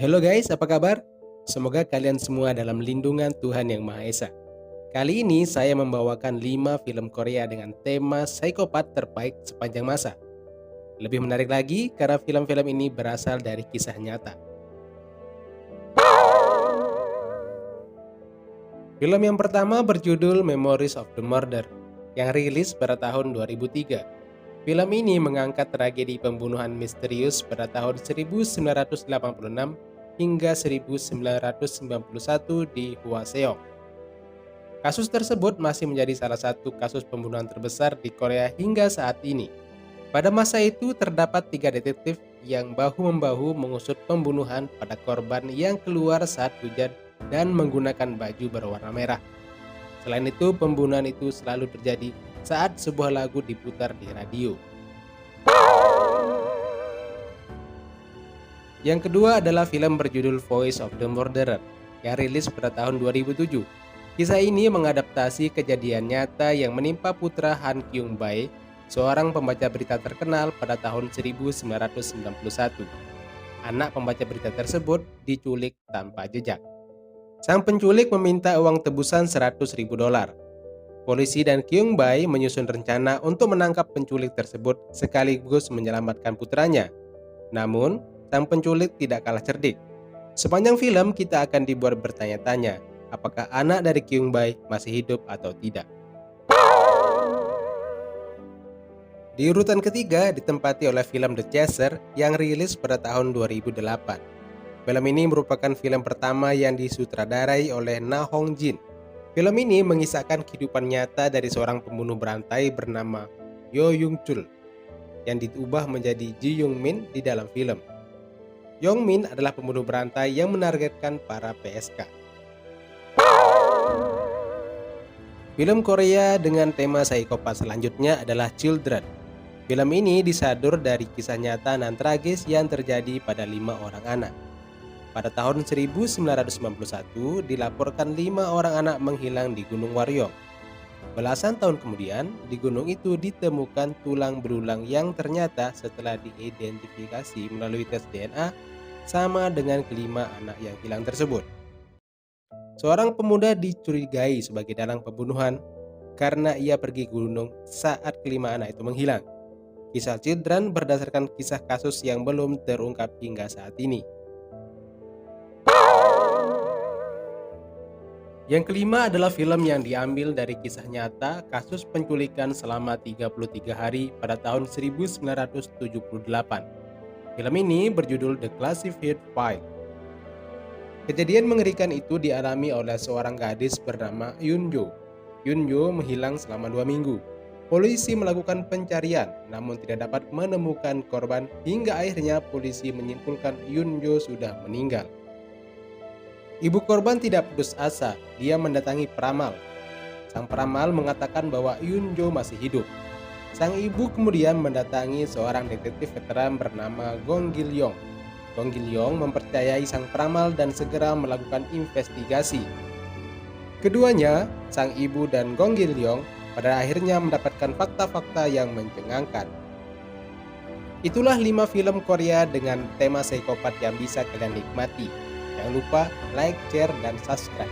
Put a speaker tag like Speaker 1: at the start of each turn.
Speaker 1: Halo guys, apa kabar? Semoga kalian semua dalam lindungan Tuhan Yang Maha Esa. Kali ini saya membawakan 5 film Korea dengan tema psikopat terbaik sepanjang masa. Lebih menarik lagi karena film-film ini berasal dari kisah nyata. Film yang pertama berjudul Memories of the Murder yang rilis pada tahun 2003. Film ini mengangkat tragedi pembunuhan misterius pada tahun 1986 hingga 1991 di Hwaseong. Kasus tersebut masih menjadi salah satu kasus pembunuhan terbesar di Korea hingga saat ini. Pada masa itu terdapat 3 detektif yang bahu-membahu mengusut pembunuhan pada korban yang keluar saat hujan dan menggunakan baju berwarna merah. Selain itu, pembunuhan itu selalu terjadi saat sebuah lagu diputar di radio. Yang kedua adalah film berjudul Voice of the Murderer yang rilis pada tahun 2007. Kisah ini mengadaptasi kejadian nyata yang menimpa putra Han Kyung-bae, seorang pembaca berita terkenal pada tahun 1991. Anak pembaca berita tersebut diculik tanpa jejak. Sang penculik meminta uang tebusan $100.000. Polisi dan Kyung-bae menyusun rencana untuk menangkap penculik tersebut sekaligus menyelamatkan putranya. Namun, sang penculik tidak kalah cerdik. Sepanjang film kita akan dibuat bertanya-tanya, apakah anak dari Kyung-bae masih hidup atau tidak. Di urutan ketiga ditempati oleh film The Chaser yang rilis pada tahun 2008. Film ini merupakan film pertama yang disutradarai oleh Na Hong Jin. Film ini mengisahkan kehidupan nyata dari seorang pembunuh berantai bernama Yo Yung Chul yang diubah menjadi Ji Young Min di dalam film. Young Min adalah pembunuh berantai yang menargetkan para PSK. Film Korea dengan tema psikopat selanjutnya adalah Children. Film ini disadur dari kisah nyata nan tragis yang terjadi pada 5 orang anak. Pada tahun 1991 dilaporkan 5 orang anak menghilang di Gunung Waryong. Belasan tahun kemudian, di gunung itu ditemukan tulang belulang yang ternyata setelah diidentifikasi melalui tes DNA sama dengan kelima anak yang hilang tersebut. Seorang pemuda dicurigai sebagai dalang pembunuhan karena ia pergi ke gunung saat kelima anak itu menghilang. Kisah Children berdasarkan kisah kasus yang belum terungkap hingga saat ini. Yang kelima adalah film yang diambil dari kisah nyata kasus penculikan selama 33 hari pada tahun 1978. Film ini berjudul The Classified File. Kejadian mengerikan itu dialami oleh seorang gadis bernama Yun-jo. Yun-jo menghilang selama 2 minggu. Polisi melakukan pencarian namun tidak dapat menemukan korban hingga akhirnya polisi menyimpulkan Yun-jo sudah meninggal. Ibu korban tidak putus asa, dia mendatangi peramal. Sang peramal mengatakan bahwa Yun-jo masih hidup. Sang ibu kemudian mendatangi seorang detektif veteran bernama Gong Gil-yong. Gong Gil-yong mempercayai sang peramal dan segera melakukan investigasi. Keduanya, sang ibu dan Gong Gil-yong, pada akhirnya mendapatkan fakta-fakta yang mencengangkan. Itulah 5 film Korea dengan tema psikopat yang bisa kalian nikmati. Jangan lupa like, share, dan subscribe.